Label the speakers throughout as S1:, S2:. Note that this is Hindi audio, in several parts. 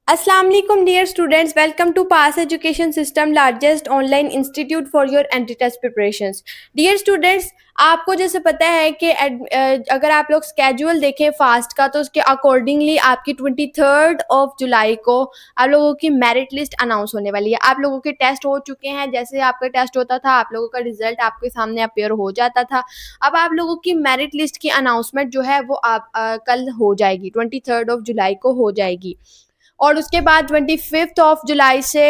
S1: अस्सलाम वालेकुम dear students, welcome to pass education system largest online institute for your entry test preparations. Dear students, आपको जैसे पता है कि अगर आप लोग स्केड्यूल देखें फास्ट का तो उसके अकॉर्डिंगली आपकी 23 जुलाई को आप लोगों की मेरिट लिस्ट अनाउंस होने वाली है। आप लोगों के टेस्ट हो चुके हैं, जैसे आपका टेस्ट होता था आप लोगों का रिजल्ट आपके सामने अपेयर हो जाता था। अब आप लोगों की मेरिट लिस्ट की अनाउंसमेंट जो है वो आप कल हो जाएगी, 23 जुलाई को हो जाएगी। और उसके बाद 25 जुलाई से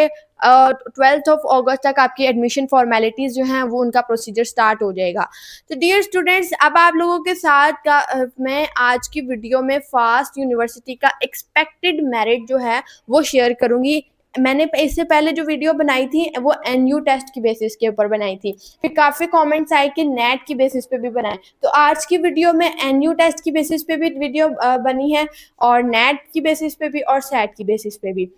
S1: 12 अगस्त तक आपकी एडमिशन फॉर्मेलिटीज़ जो हैं वो उनका प्रोसीजर स्टार्ट हो जाएगा। तो डियर स्टूडेंट्स, अब आप लोगों के साथ मैं आज की वीडियो में फास्ट यूनिवर्सिटी का एक्सपेक्टेड मेरिट जो है वो शेयर करूँगी। मैंने इससे पहले जो वीडियो बनाई थी वो एनयू टेस्ट की बेसिस के ऊपर बनाई थी, फिर काफ़ी कमेंट्स आए कि नेट की बेसिस पे भी बनाए। तो आज की वीडियो में एनयू टेस्ट की बेसिस पे भी वीडियो बनी है और नेट की बेसिस पे भी और सेट की बेसिस पे भी।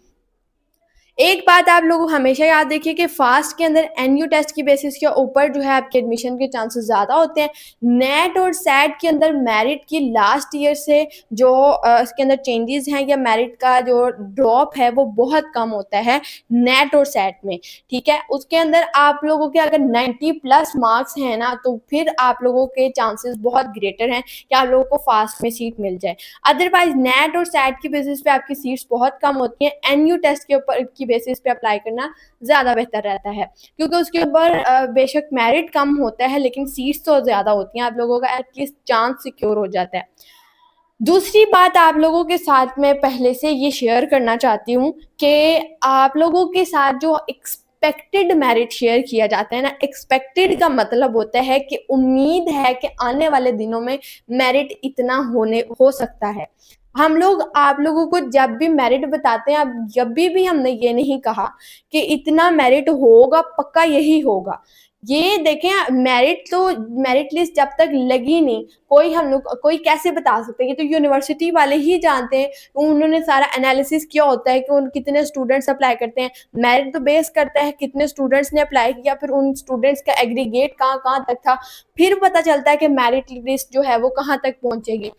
S1: एक बात आप लोग हमेशा याद रखिए कि फास्ट के अंदर एनयू टेस्ट की बेसिस के ऊपर जो है आपके एडमिशन के चांसेस ज़्यादा होते हैं। नेट और सेट के अंदर मेरिट की लास्ट ईयर से जो इसके अंदर चेंजेस हैं या मेरिट का जो ड्रॉप है वो बहुत कम होता है नेट और सेट में। ठीक है, उसके अंदर आप लोगों के अगर 90+ मार्क्स हैं ना तो फिर आप लोगों के चांसेस बहुत ग्रेटर हैं कि आप लोगों को फास्ट में सीट मिल जाए। अदरवाइज नेट और सेट की बेसिस पे आपकी सीट्स बहुत कम होती हैं। एनयू टेस्ट के ऊपर की बेसिस पे अप्लाई करना ज़्यादा बेहतर रहता है, क्योंकि उसके ऊपर बेशक मेरिट कम होता है लेकिन सीट्स तो ज़्यादा होती हैं, आप लोगों का एटलीस्ट चांस सिक्योर हो जाता है। दूसरी बात आप लोगों के साथ मैं पहले से ये शेयर करना चाहती हूँ कि आप लोगों के साथ जो एक्सपेक्टेड मेरिट शेयर किया जाता है ना, एक्सपेक्टेड का मतलब होता है कि उम्मीद है कि आने वाले दिनों में मेरिट इतना होने हो सकता है। हम लोग आप लोगों को जब भी मेरिट बताते हैं, अब जब भी हमने ये नहीं कहा कि इतना मेरिट होगा, पक्का यही होगा। ये देखें, मेरिट लिस्ट जब तक लगी नहीं, कोई कैसे बता सकते हैं? ये तो यूनिवर्सिटी वाले ही जानते हैं। उन्होंने सारा एनालिसिस किया होता है कि उन कितने स्टूडेंट्स अप्लाई करते हैं। मेरिट तो बेस करता है कितने स्टूडेंट्स ने अप्लाई किया, फिर उन स्टूडेंट्स का एग्रीगेट कहाँ-कहाँ तक था, फिर पता चलता है कि मेरिट लिस्ट जो है वो कहाँ तक पहुँचेगी।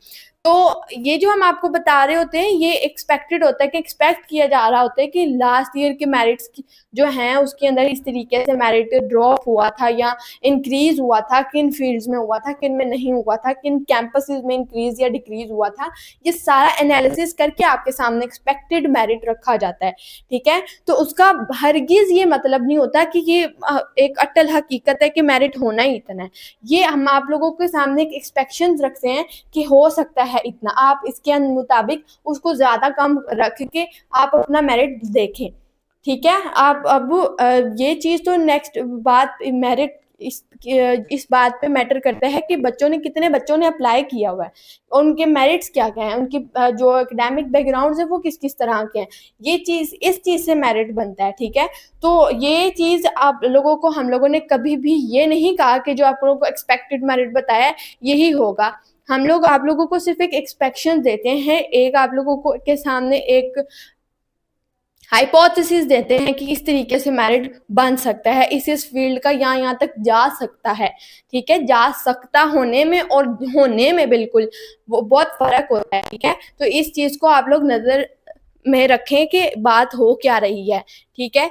S1: तो ये जो हम आपको बता रहे होते हैं ये एक्सपेक्टेड होता है कि एक्सपेक्ट किया जा रहा होता है कि लास्ट ईयर के मेरिट्स की जो हैं उसके अंदर इस तरीके से मेरिट ड्रॉप हुआ था या इंक्रीज हुआ था, किन फील्ड्स में हुआ था, किन में नहीं हुआ था, किन कैंपसेस में इंक्रीज या डिक्रीज हुआ था। ये सारा एनालिसिस करके आपके सामने एक्सपेक्टेड मेरिट रखा जाता है। ठीक है, तो उसका हरगिज ये मतलब नहीं होता कि ये एक अटल हकीकत है कि मेरिट होना ही इतना है। ये हम आप लोगों के सामने एक एक्सपेक्शंस रखते हैं कि हो सकता है इतना, आप इसके मुताबिक उसको ज़्यादा कम रख के आप अपना मेरिट देखें। ठीक है, आप अब ये चीज़ तो नेक्स्ट बात मेरिट इस बात पे मैटर करता है कि कितने बच्चों ने अप्लाई किया हुआ है और उनके मेरिट्स क्या-क्या हैं, उनकी जो एकेडमिक बैकग्राउंड्स है वो किस-किस तरह के हैं। ये चीज़ इस चीज़ से मेरिट बनता है। ठीक है, तो ये चीज़ आप लोगों को हम लोगों ने कभी भी ये नहीं कहा कि जो आप लोगों को एक्सपेक्टेड मेरिट बताया है यही होगा। हम लोग आप लोगों को सिर्फ़ एक एक्सपेक्शन देते हैं, एक आप लोगों को के सामने एक हाइपोथेसिस देते हैं कि इस तरीके से मेरिट बन सकता है, इस फील्ड का यहाँ-यहाँ तक जा सकता है। ठीक है, जा सकता होने में और होने में बिल्कुल वो बहुत फ़र्क होता है। ठीक है, तो इस चीज़ को आप लोग नज़र में रखें कि बात हो क्या रही है। ठीक है,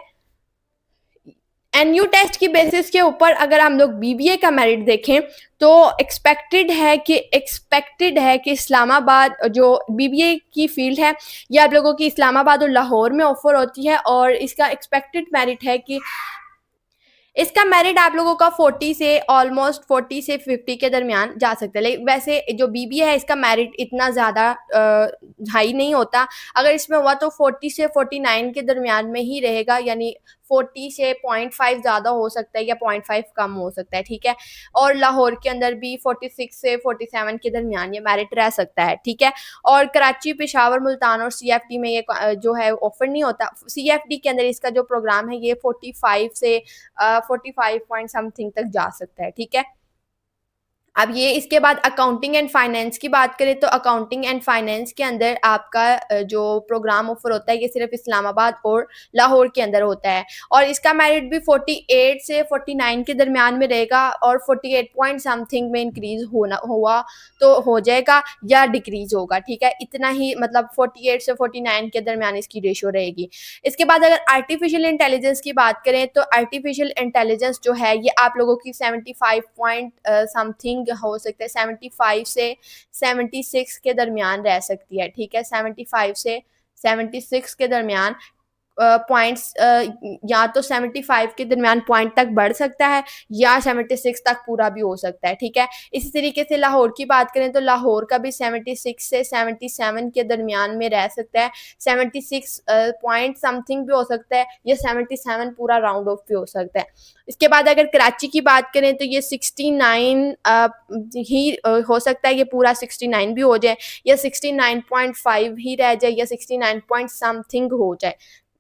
S1: एनयू टेस्ट की बेसिस के ऊपर अगर हम लोग बीबीए का मेरिट देखें तो एक्सपेक्टेड है कि इस्लामाबाद जो बीबीए की फील्ड है ये आप लोगों की इस्लामाबाद और लाहौर में ऑफर होती है और इसका एक्सपेक्टेड मेरिट है कि इसका मेरिट आप लोगों का 40 से ऑलमोस्ट 40 से 50 के दरमियान जा सकता है। लेकिन वैसे जो बीबीए है इसका मेरिट इतना ज़्यादा हाई नहीं होता। अगर इसमें हुआ तो 40 से 49 के दरमियान में ही रहेगा, यानी 40 से 0.5 ज़्यादा हो सकता है या 0.5 कम हो सकता है। ठीक है, और लाहौर के अंदर भी 46 से 47 के दरमियान ये मेरिट रह सकता है। ठीक है, और कराची, पेशावर, मुल्तान और सीएफडी में ये जो है ऑफर नहीं होता। सीएफडी के अंदर इसका जो प्रोग्राम है ये 45 से 45 पॉइंट समथिंग तक जा सकता है। ठीक है, अब ये इसके बाद अकाउंटिंग एंड फाइनेंस की बात करें तो अकाउंटिंग एंड फाइनेंस के अंदर आपका जो प्रोग्राम ऑफर होता है ये सिर्फ इस्लामाबाद और लाहौर के अंदर होता है और इसका मेरिट भी 48 से 49 के दरमियान में रहेगा और 48 पॉइंट समथिंग में इंक्रीज होना हुआ तो हो जाएगा या डिक्रीज होगा, ठीक है। इतना ही मतलब 48 से 49 के दरमियान इसकी रेशो रहेगी। इसके बाद अगर आर्टिफिशियल इंटेलिजेंस की बात करें तो आर्टिफिशियल इंटेलिजेंस जो है ये आप लोगों की 75 पॉइंट समथिंग हो सकता है, 75 से 76 के दरमियान रह सकती है, ठीक है। 75 से 76 के दरमियान पॉइंट्स या तो 75 के दरमियान पॉइंट तक बढ़ सकता है या 76 तक पूरा भी हो सकता है, ठीक है। इसी तरीके से लाहौर की बात करें तो लाहौर का भी 76 से 77 के दरमियान में रह सकता है, 76 पॉइंट समथिंग भी हो सकता है या 77 पूरा राउंड ऑफ भी हो सकता है। इसके बाद अगर कराची की बात करें तो ये 69 ही हो सकता है, ये पूरा 69 भी हो जाए या 69.5 ही रह जाए या 69 पॉइंट समथिंग हो जाए।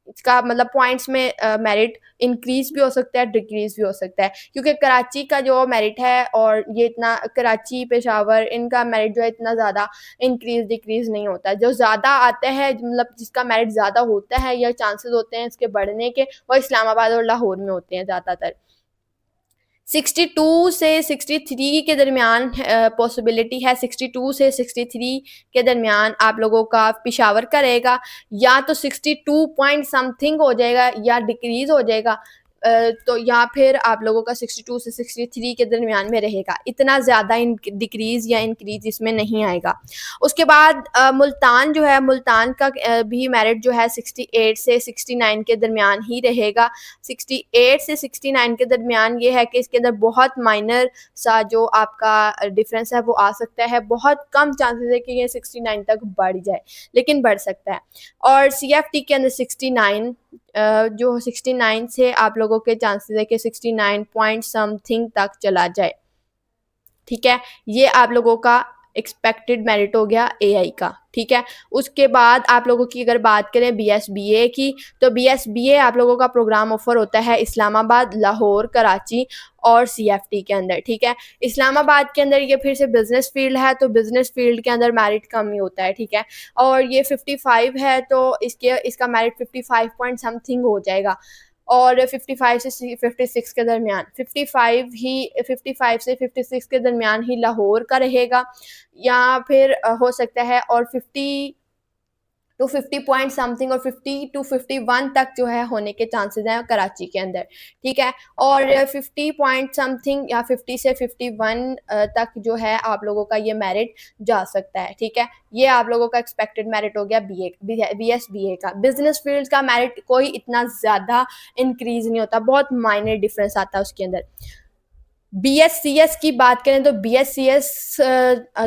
S1: इसका मतलब पॉइंट्स में मेरिट इंक्रीज भी हो सकता है, डिक्रीज भी हो सकता है, क्योंकि कराची का जो मेरिट है और ये इतना कराची पेशावर इनका मेरिट जो है इतना ज़्यादा इंक्रीज डिक्रीज नहीं होता। जो ज़्यादा आता है मतलब जिसका मेरिट ज़्यादा होता है या चांसेस होते हैं इसके बढ़ने के, वो इस्लामाबाद और लाहौर में होते हैं ज़्यादातर। 62 से 63 के दरमियान पॉसिबिलिटी है, 62 से 63 के दरमियान आप लोगों का पेशावर का रहेगा या तो 62 पॉइंट समथिंग हो जाएगा या डिक्रीज हो जाएगा, तो या फिर आप लोगों का 62 से 63 के दरमियान में रहेगा। इतना ज़्यादा डिक्रीज या इंक्रीज इसमें नहीं आएगा। उसके बाद मुल्तान जो है, मुल्तान का भी मेरिट जो है 68 से 69 के दरमियान ही रहेगा। 68 से 69 के दरमियान ये है कि इसके अंदर बहुत माइनर सा जो आपका डिफरेंस है वो आ सकता है, बहुत कम चांसेस है कि ये 69 तक बढ़ जाए, लेकिन बढ़ सकता है। और CFT के अंदर 69 जो 69 से आप लोगों के चांसेस है कि 69 पॉइंट समथिंग तक चला जाए, ठीक है। ये आप लोगों का एक्सपेक्टेड मेरिट हो गया AI का, ठीक है। उसके बाद आप लोगों की अगर बात करें BSBA की तो BSBA आप लोगों का प्रोग्राम ऑफर होता है इस्लामाबाद, लाहौर, कराची और CFT के अंदर, ठीक है। इस्लामाबाद के अंदर ये फिर से बिजनेस फील्ड है तो बिजनेस फील्ड के अंदर मेरिट कम ही होता है, ठीक है। और ये 55 है तो इसका मेरिट 55 पॉइंट समथिंग हो जाएगा और 55 से 56 के दरमियान, 55 से 56 के दरमियान ही लाहौर का रहेगा या फिर हो सकता है और 50 टू 50 पॉइंट समथिंग और 50 टू 51 तक जो है होने के चांसेस हैं कराची के अंदर, ठीक है। और 50 पॉइंट समथिंग या 50 से 51 तक जो है आप लोगों का ये मेरिट जा सकता है, ठीक है। ये आप लोगों का एक्सपेक्टेड मेरिट हो गया BSBA का। बिजनेस फील्ड का मेरिट कोई इतना ज़्यादा इंक्रीज नहीं होता, बहुत माइनर डिफरेंस आता है उसके अंदर। BSCS की बात करें तो BSCS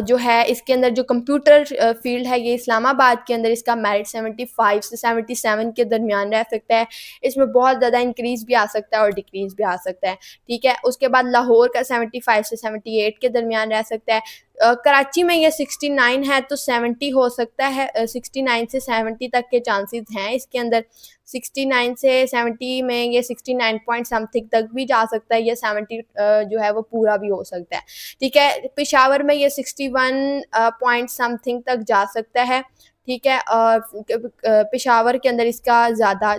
S1: जो है इसके अंदर जो कंप्यूटर फील्ड है ये इस्लामाबाद के अंदर इसका मेरिट 75 से 77 के दरमियान रह सकता है। इसमें बहुत ज़्यादा इंक्रीज भी आ सकता है और डिक्रीज भी आ सकता है, ठीक है। उसके बाद लाहौर का 75 से 78 के दरमियान रह सकता है। कराची में ये 69 है तो 70 हो सकता है, 69 से 70 तक के चांसेस हैं इसके अंदर। 69 से 70 में ये 69 पॉइंट समथिंग तक भी जा सकता है या 70 जो है वो पूरा भी हो सकता है, ठीक है। पेशावर में ये 61 पॉइंट समथिंग तक जा सकता है, ठीक है। पेशावर के अंदर इसका ज़्यादा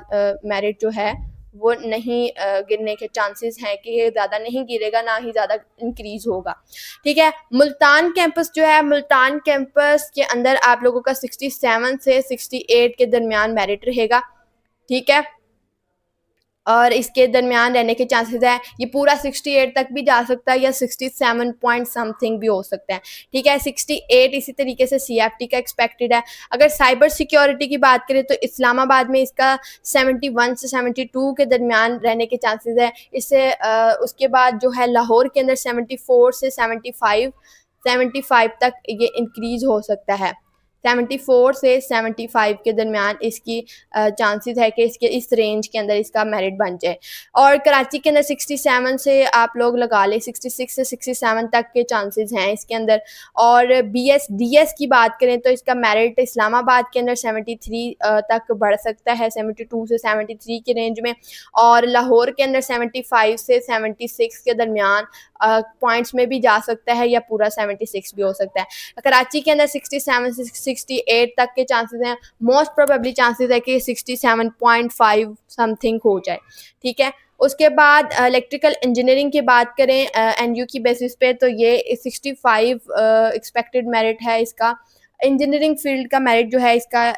S1: मेरिट जो है वो नहीं गिरने के चांसेस हैं कि ये ज़्यादा नहीं गिरेगा, ना ही ज़्यादा इंक्रीज होगा, ठीक है। मुल्तान कैंपस जो है, मुल्तान कैंपस के अंदर आप लोगों का 67 से 68 के दरमियान मेरिट रहेगा, ठीक है। और इसके दरमियान रहने के चांसेस है ये पूरा 68 तक भी जा सकता है या 67 पॉइंट समथिंग भी हो सकता है, ठीक है। 68 इसी तरीके से CFT का एक्सपेक्टेड है। अगर साइबर सिक्योरिटी की बात करें तो इस्लामाबाद में इसका 71 से 72 के दरमियान रहने के चांसेस है। इससे उसके बाद जो है लाहौर के अंदर 74 से 75 तक ये इंक्रीज हो सकता है, 74 से 75 के दरमियान इसकी चांसेस है कि इसके इस रेंज के अंदर इसका मेरिट बन जाए। और कराची के अंदर 67 से आप लोग लगा लें, 66 से 67 तक के चांसेस हैं इसके अंदर। और BS DS की बात करें तो इसका मेरिट इस्लामाबाद के अंदर 73 तक बढ़ सकता है, 72 से 73 के रेंज में। और लाहौर के अंदर 75 से 76 के दरमियान पॉइंट्स में भी जा सकता है, या पूरा 76 भी हो सकता है। कराची के अंदर 67 से 68 तक के चांसेस हैं। मोस्ट प्रोबेबली चांसेस है कि 67.5 समथिंग हो जाए, ठीक है। उसके बाद इलेक्ट्रिकल इंजीनियरिंग की बात करें NU की बेसिस पे, तो ये 65 एक्सपेक्टेड मेरिट है इसका। इंजीनियरिंग फील्ड का मेरिट जो है इसका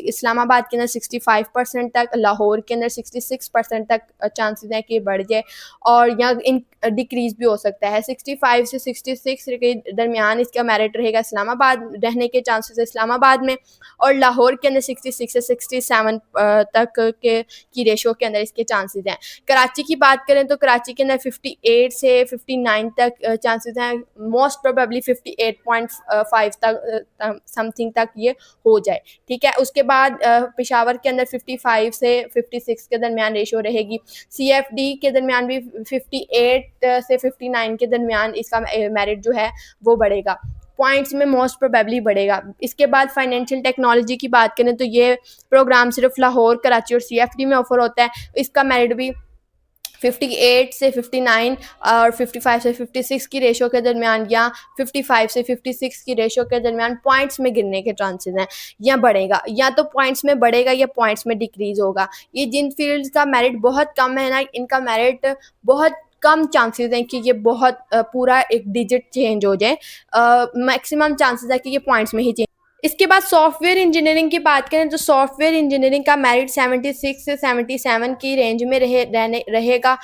S1: इस्लामाबाद के अंदर 65% तक, लाहौर के अंदर 66% तक चांसेस हैं कि बढ़ जाए, और या इन डिक्रीज़ भी हो सकता है। 65 से 66 के दरमियान इसका मेरिट रहेगा इस्लामाबाद, रहने के चांसेस इस्लामाबाद में। और लाहौर के अंदर 66 से 67 तक के की रेशो के अंदर इसके चांसेस हैं। कराची की बात करें तो कराची के अंदर 58 से 59 तक चांसेस हैं। मोस्ट प्रोबेबली 58.5 तक समथिंग तक ये हो जाए, ठीक है। उसके बाद पेशावर के अंदर 55 से 56 के दरमियान रेशो रहेगी। CFD के दरमियान भी 58 से 59 के दरमियान इसका मेरिट जो है वो बढ़ेगा, पॉइंट्स में मोस्ट प्रोबेबली बढ़ेगा। इसके बाद फाइनेंशियल टेक्नोलॉजी की बात करें तो ये प्रोग्राम सिर्फ लाहौर, कराची और CFD में ऑफर होता है। इसका मेरिट भी 58 से 59 और 55 से 56 की रेशो के दरमियान, या 55 से 56 की रेशो के दरमियान पॉइंट्स में गिरने के चांसेस हैं, या बढ़ेगा, या तो पॉइंट्स में बढ़ेगा या पॉइंट्स में डिक्रीज होगा। ये जिन फील्ड्स का मेरिट बहुत कम है ना, इनका मेरिट बहुत कम चांसेस हैं कि ये बहुत पूरा एक डिजिट चेंज हो जाए। मैक्सिमम चांसेस है कि ये पॉइंट्स में ही चेंज। इसके बाद सॉफ्टवेयर इंजीनियरिंग की बात करें तो सॉफ्टवेयर इंजीनियरिंग का मेरिट 76 से 77 की रेंज में रहेगा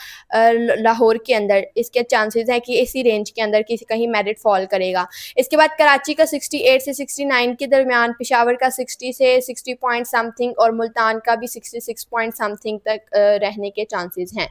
S1: लाहौर के अंदर। इसके चांसेस हैं कि इसी रेंज के अंदर किसी कहीं मेरिट फॉल करेगा। इसके बाद कराची का 68 से 69 के दरमियान, पेशावर का 60 से 60 पॉइंट समथिंग, और मुल्तान का भी 66 पॉइंट समथिंग तक रहने के चांसेस हैं।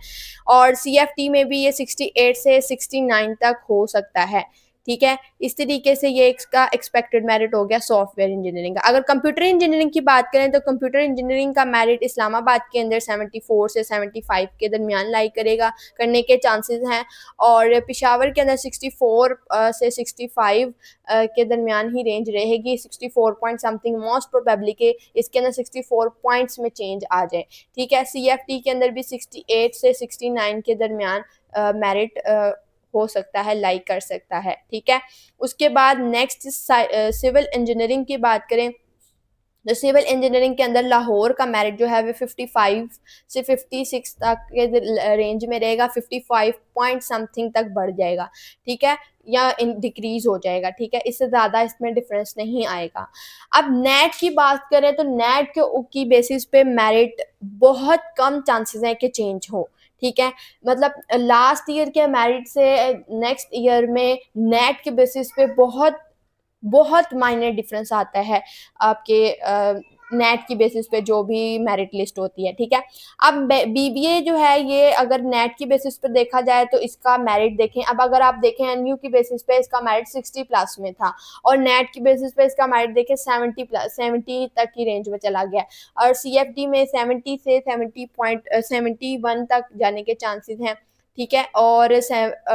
S1: और CFT में भी ये 68 से 69 तक हो सकता है, ठीक है। इस तरीके से ये इसका एक्सपेक्टेड मेरिट हो गया सॉफ्टवेयर इंजीनियरिंग का। अगर कंप्यूटर इंजीनियरिंग की बात करें तो कंप्यूटर इंजीनियरिंग का मेरिट इस्लामाबाद के अंदर 74 से 75 के दरमियान लाई करेगा, करने के चांसेस हैं। और पेशावर के अंदर 64 से 65 के दरमियान ही रेंज रहेगी, 64 पॉइंट समथिंग मोस्ट प्रोबेबली के इसके अंदर 64 पॉइंट्स में चेंज आ जाए, ठीक है। CFT के अंदर भी 68 से 69 के दरमियान मेरिट हो सकता है, लाइक कर सकता है, ठीक है। उसके बाद नेक्स्ट सिविल इंजीनियरिंग की बात करें तो सिविल इंजीनियरिंग के अंदर लाहौर का मेरिट जो है वो 55 से 56 तक के रेंज में रहेगा, 55 पॉइंट समथिंग तक बढ़ जाएगा, ठीक है, या डिक्रीज हो जाएगा, ठीक है। इससे ज़्यादा इसमें डिफरेंस नहीं आएगा। अब नेट की बात करें तो नेट की बेसिस पे मेरिट बहुत कम चांसेस हैं कि चेंज हो, ठीक है। मतलब लास्ट ईयर के मेरिट से नेक्स्ट ईयर में नेट के बेसिस पे बहुत बहुत माइनर डिफरेंस आता है आपके नेट की बेसिस पे जो भी मेरिट लिस्ट होती है, ठीक है। अब BBA जो है ये अगर नेट की बेसिस पे देखा जाए तो इसका मेरिट देखें, अब अगर आप देखें NU की बेसिस पे इसका मेरिट 60 प्लस में था, और नेट की बेसिस पे इसका मेरिट देखें 70 तक की रेंज में चला गया, और CFD में 70 से 71 तक जाने के चांसेस हैं, ठीक है। और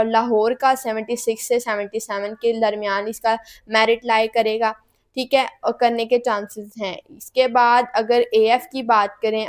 S1: लाहौर का 76 से 77 के दरमियान इसका मेरिट लाई करेगा, ठीक है, और करने के चांसेस हैं। इसके बाद अगर AF की बात करें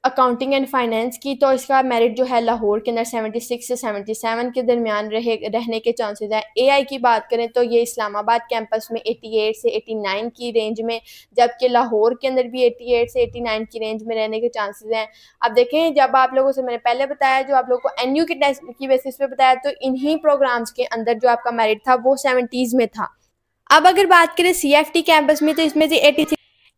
S1: अकाउंटिंग एंड फाइनेंस की, तो इसका मेरिट जो है लाहौर के अंदर 76 से 77 के दरमियान रहने के चांसेस हैं। AI की बात करें तो ये इस्लामाबाद कैंपस में 88 से 89 की रेंज में, जबकि लाहौर के अंदर भी 88 से 89 की रेंज में रहने के चांसेस हैं। अब देखें, जब आप लोगों से मैंने पहले बताया, जो आप लोगों को NU के टेस्ट की बेसिस पे बताया, तो इन्हीं प्रोग्राम्स के अंदर जो आपका मेरिट था वो 70s में था। अब अगर बात करें CFT कैंपस में तो इसमें से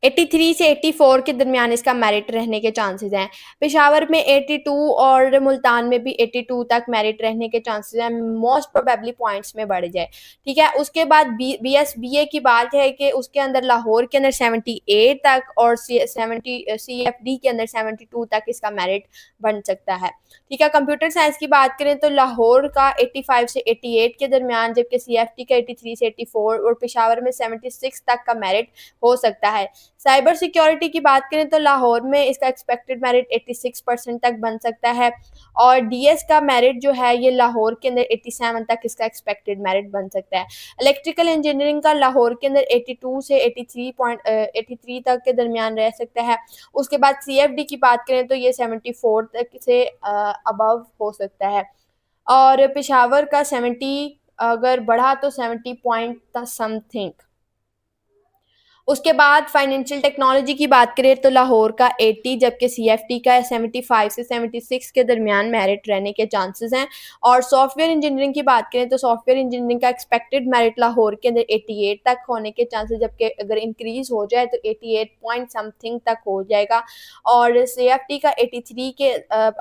S1: 83 से 84 के दरमियान इसका मेरिट रहने के चांसेस हैं। पेशावर में 82 और मुल्तान में भी 82 तक मेरिट रहने के चांसेस हैं, मोस्ट प्रोबेबली पॉइंट्स में बढ़ जाए। ठीक है, उसके बाद BSBA की बात है कि उसके अंदर लाहौर के अंदर 78 तक और 70 CFD के अंदर 72 तक इसका मेरिट बन सकता है। ठीक है, कंप्यूटर साइंस की बात करें तो लाहौर का 85 से 88 के दरमियान, जबकि CFD का 83 से 84 और पेशावर में 76 तक का मेरिट हो सकता है। साइबर सिक्योरिटी की बात करें तो लाहौर में इसका एक्सपेक्टेड मेरिट 86% तक बन सकता है और DS का मेरिट जो है ये लाहौर के अंदर 87 तक इसका एक्सपेक्टेड मेरिट बन सकता है। इलेक्ट्रिकल इंजीनियरिंग का लाहौर के अंदर 82 से 83 तक के दरमियान रह सकता है। उसके बाद CFD की बात करें तो ये 74 तक से अबव हो सकता है और पेशावर का 70 अगर बढ़ा तो 70 पॉइंट समथिंग। उसके बाद फाइनेंशियल टेक्नोलॉजी की बात करें तो लाहौर का 80 जबकि CFD का 75 से 76 के दरमियान मेरिट रहने के चांसेस हैं और सॉफ्टवेयर इंजीनियरिंग की बात करें तो सॉफ्टवेयर इंजीनियरिंग का एक्सपेक्टेड मेरिट लाहौर के अंदर 88 तक होने के चांसेस, जबकि अगर इंक्रीज हो जाए तो 88 पॉइंट समथिंग तक हो जाएगा और CFD का 83 के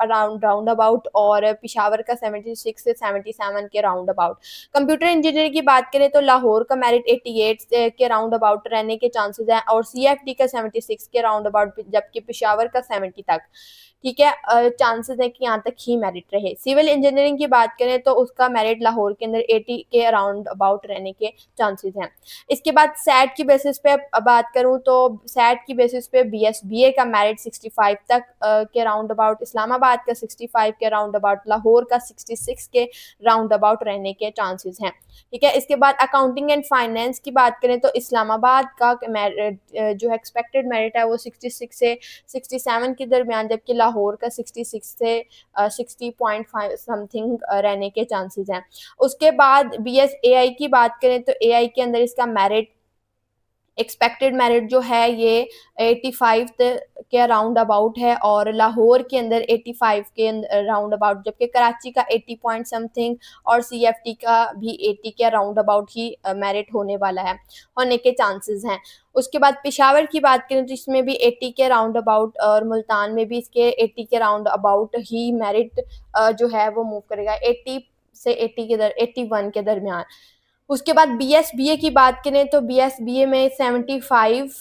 S1: राउंड अबाउट और पेशावर का 76 से 77 के राउंड अबाउट। कंप्यूटर इंजीनियरिंग की बात करें तो लाहौर का मेरिट 88 के राउंड अबाउट रहने के चांसेस हैं और CFD का 76 के राउंड अबाउट जबकि पेशावर का 70 तक। ठीक है, चांसेस है कि यहाँ तक ही मेरिट रहे। सिविल इंजीनियरिंग की बात करें तो उसका मेरिट लाहौर के अंदर 80 के अराउंड अबाउट रहने के चांसेस हैं। इसके बाद सैट की बेसिस पे बात करूँ तो सैट की बेसिस पे BSBA का मेरिट 65 तक के राउंड अबाउट, इस्लामाबाद का 65 के राउंड अबाउट, लाहौर का 66 के राउंड अबाउट रहने के चांसेस हैं। ठीक है, इसके बाद अकाउंटिंग एंड फाइनेंस की बात करें तो इस्लामाबाद का जो एक्सपेक्टेड मेरिट है वो 66 से 67 के दरमियान, जबकि लाहौर का 66 से 60.5 समथिंग रहने के चांसेस हैं। उसके बाद BSAI की बात करें तो AI के अंदर इसका मेरिट एक्सपेक्टेड मेरिट जो है ये 85 के अराउंड अबाउट है और लाहौर के अंदर 85 के अराउंड अबाउट, जबकि कराची का 80 पॉइंट समथिंग और CFD का भी 80 के अराउंड अबाउट ही मेरिट होने वाला है, होने के चांसेस हैं। उसके बाद पेशावर की बात करें तो इसमें भी 80 के राउंड अबाउट और मुल्तान में भी इसके 80 के राउंड अबाउट ही मेरिट जो है वो मूव करेगा 80 से 81 के दरमियान। उसके बाद BSBA की बात करें तो BSBA में 75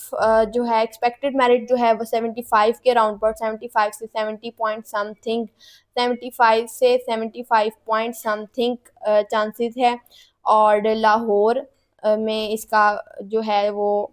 S1: जो है एक्सपेक्टेड मेरिट जो है वो 75 के राउंड पर, 75 से 70 पॉइंट समथिंग, 75 से 75 पॉइंट समथिंग चांसेस है और लाहौर में इसका जो है वो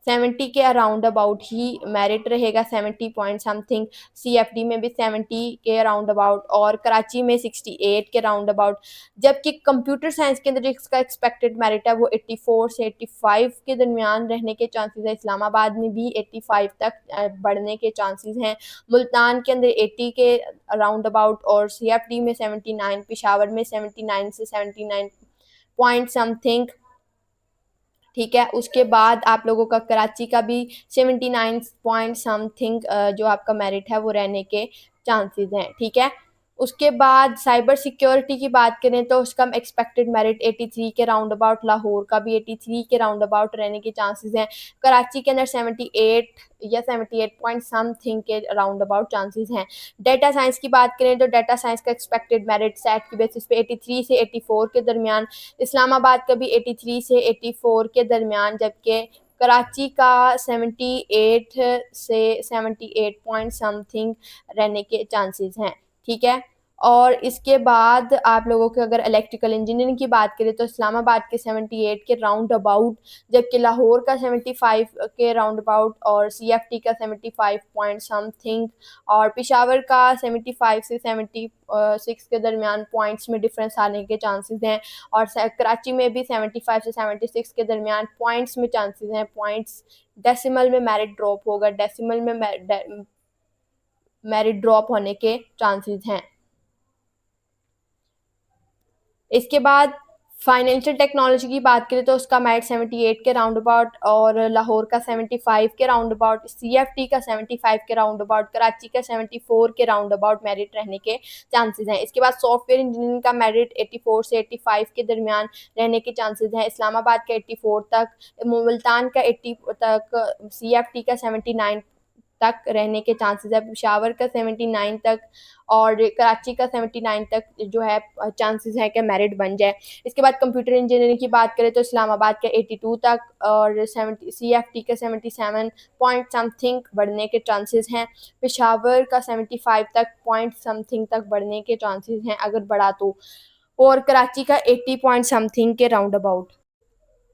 S1: 70 के अराउंड अबाउट ही मेरिट रहेगा, 70 पॉइंट समथिंग। CFD में भी 70 के अराउंड अबाउट और कराची में 68 के राउंड अबाउट, जबकि कंप्यूटर साइंस के अंदर इसका एक्सपेक्टेड मेरिट है वो 84 से 85 के दरमियान रहने के चांसेस है। इस्लामाबाद में भी 85 तक बढ़ने के चांसेस हैं। मुल्तान के अंदर 80 के अराउंड अबाउट और CFD में 79, पेशावर में 79 से 79 पॉइंट समथिंग। ठीक है, उसके बाद आप लोगों का कराची का भी 79 पॉइंट समथिंग जो आपका मेरिट है वो रहने के चांसेस हैं। ठीक है, उसके बाद साइबर सिक्योरिटी की बात करें तो उसका एक्सपेक्टेड मेरिट 83 के राउंड अबाउट, लाहौर का भी 83 के राउंड अबाउट रहने के चांसेस हैं, कराची के अंदर 78 या 78 पॉइंट समथिंग के राउंड अबाउट चांसेस हैं। डेटा साइंस की बात करें तो डेटा साइंस का एक्सपेक्टेड मेरिट सैट की बेसिस पे 83 से 84 के दरमियान, इस्लामाबाद का भी 83 से 84 के दरमियान, जबकि कराची का 78 से 78 पॉइंट समथिंग रहने के चांसेस हैं। ठीक है, और इसके बाद आप लोगों के अगर इलेक्ट्रिकल इंजीनियरिंग की बात करें तो इस्लामाबाद के 78 के राउंड अबाउट, जबकि लाहौर का 75 के राउंड अबाउट और CFD का 75 पॉइंट समथिंग और पेशावर का 75 से 76 के दरमियान पॉइंट्स में डिफरेंस आने के चांसेस हैं और कराची में भी 75 से 76 के दरमियान पॉइंट्स में चांसेस हैं। पॉइंट्स डेसिमल में मेरिट ड्रॉप होगा, डेसिमल में मेरिट ड्रॉप होने के चांसेस हैं। इसके बाद फाइनेंशियल टेक्नोलॉजी की बात करें तो उसका मेरिट 78 के राउंड अबाउट और लाहौर का 75 के राउंड अबाउट, सीएफटी का 75 के राउंड अबाउट, कराची का 74 के राउंड अबाउट मेरिट रहने के चांसेस हैं। इसके बाद सॉफ्टवेयर इंजीनियरिंग का मेरिट 84 से 85 के दरमियान रहने के चांसेस हैं। इस्लामाबाद का 84 तक, मुल्तान का 80 तक, सीएफटी का 79 तक रहने के चांसेस है, पेशावर का 79 तक और कराची का 79 तक जो है चांसेस है कि मेरिट बन जाए। इसके बाद कंप्यूटर इंजीनियरिंग की बात करें तो इस्लामाबाद का 82 तक और 70 सीएफटी का 77 पॉइंट समथिंग बढ़ने के चांसेस हैं। पेशावर का 75 तक पॉइंट समथिंग तक बढ़ने के चांसेस हैं अगर बढ़ा तो, और कराची का 80 पॉइंट समथिंग के राउंड अबाउट।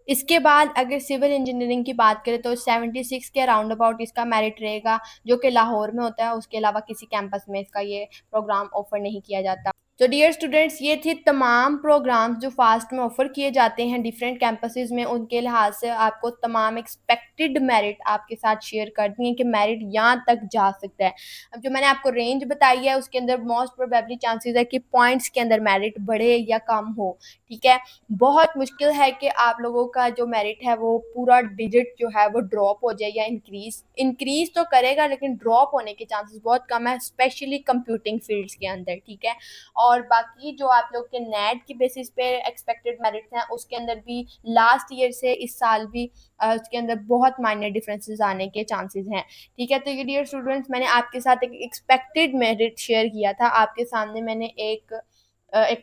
S1: इसके बाद अगर सिविल इंजीनियरिंग की बात करें तो 76 के राउंड अबाउट इसका मेरिट रहेगा, जो कि लाहौर में होता है। उसके अलावा किसी कैंपस में इसका ये प्रोग्राम ऑफर नहीं किया जाता। तो डियर स्टूडेंट्स, ये थे तमाम प्रोग्राम्स जो फास्ट में ऑफर किए जाते हैं डिफरेंट कैंपसेस में। उनके लिहाज से आपको तमाम एक्सपेक्टेड मेरिट आपके साथ शेयर कर दिए कि मेरिट यहाँ तक जा सकता है। अब जो मैंने आपको रेंज बताई है उसके अंदर मोस्ट प्रोबेबली चांसेस है कि पॉइंट्स के अंदर मेरिट बढ़े या कम हो। ठीक है, बहुत मुश्किल है कि आप लोगों का जो मेरिट है वो पूरा डिजिट जो है वो ड्रॉप हो जाए या इंक्रीज इंक्रीज तो करेगा, लेकिन ड्रॉप होने के चांसेस बहुत कम है, स्पेशली कंप्यूटिंग फील्ड्स के अंदर। ठीक है, और बाकी जो आप लोग के नेट की बेसिस पे एक्सपेक्टेड मेरिट्स हैं उसके अंदर भी लास्ट ईयर से इस साल भी उसके अंदर बहुत माइनर डिफरेंसेस आने के चांसेस हैं। ठीक है, तो ये डियर स्टूडेंट्स, मैंने आपके साथ एक एक्सपेक्टेड मेरिट शेयर किया था। आपके सामने मैंने एक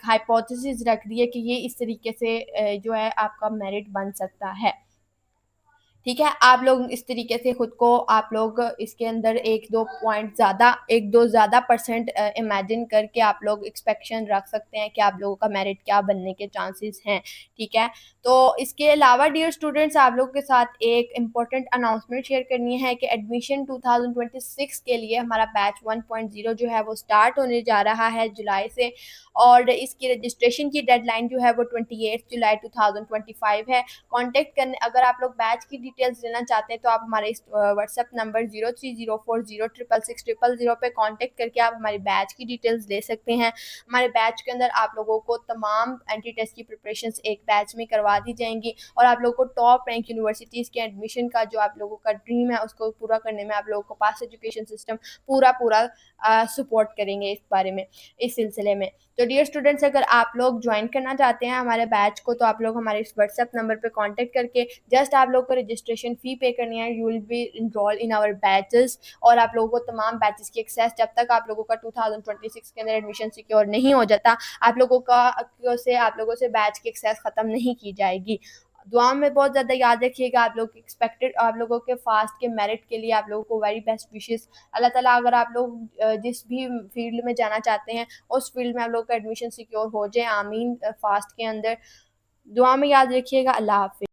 S1: हाइपोथेसिस रख दी है कि ये इस तरीके से जो है आपका मेरिट बन सकता है। ठीक है, आप लोग इस तरीके से खुद को आप लोग इसके अंदर 1-2 पॉइंट ज़्यादा 1-2 ज़्यादा परसेंट इमेजिन करके आप लोग एक्सपेक्टेशन रख सकते हैं कि आप लोगों का मेरिट क्या बनने के चांसेस हैं। ठीक है, तो इसके अलावा डियर स्टूडेंट्स, आप लोगों के साथ एक इम्पोर्टेंट अनाउंसमेंट शेयर करनी है कि एडमिशन 2026 के लिए हमारा बैच 1.0 जो है वो स्टार्ट होने जा रहा है जुलाई से, और इसकी रजिस्ट्रेशन की डेडलाइन जो है वो 28 जुलाई 2025 है। कांटेक्ट करने अगर आप लोग बैच की डिटेल्स लेना चाहते हैं तो आप हमारे इस व्हाट्सएप नंबर 0304066600 पे कांटेक्ट करके आप हमारी बैच की डिटेल्स ले सकते हैं। हमारे बैच के अंदर आप लोगों को तमाम एंट्री टेस्ट की प्रिपरेशंस एक बैच में करवा दी जाएंगी, और आप लोगों को टॉप रैंक यूनिवर्सिटीज़ के एडमिशन का जो आप लोगों का ड्रीम है उसको पूरा करने में आप लोगों को पास एजुकेशन सिस्टम पूरा पूरा सपोर्ट करेंगे इस बारे में, इस सिलसिले में। तो डियर स्टूडेंट्स, अगर आप लोग ज्वाइन करना चाहते हैं हमारे बैच को तो आप लोग हमारे इस व्हाट्सएप नंबर पे कांटेक्ट करके जस्ट आप लोग को रजिस्ट्रेशन फ़ी पे करनी है। You will be enrol in our batches, और आप लोगों को तमाम बैचेस की एक्सेस जब तक आप लोगों का 2026 के अंदर एडमिशन सिक्योर नहीं हो जाता, आप लोगों से बैच की एक्सेस ख़त्म नहीं की जाएगी। दुआ में बहुत ज़्यादा याद रखिएगा। आप लोगों के फास्ट के मेरिट के लिए आप लोगों को वेरी बेस्ट विशेस। अल्लाह ताला, अगर आप लोग जिस भी फील्ड में जाना चाहते हैं उस फील्ड में आप लोग का एडमिशन सिक्योर हो जाए, आमीन। फास्ट के अंदर दुआ में याद रखिएगा। अल्लाह हाफिज़।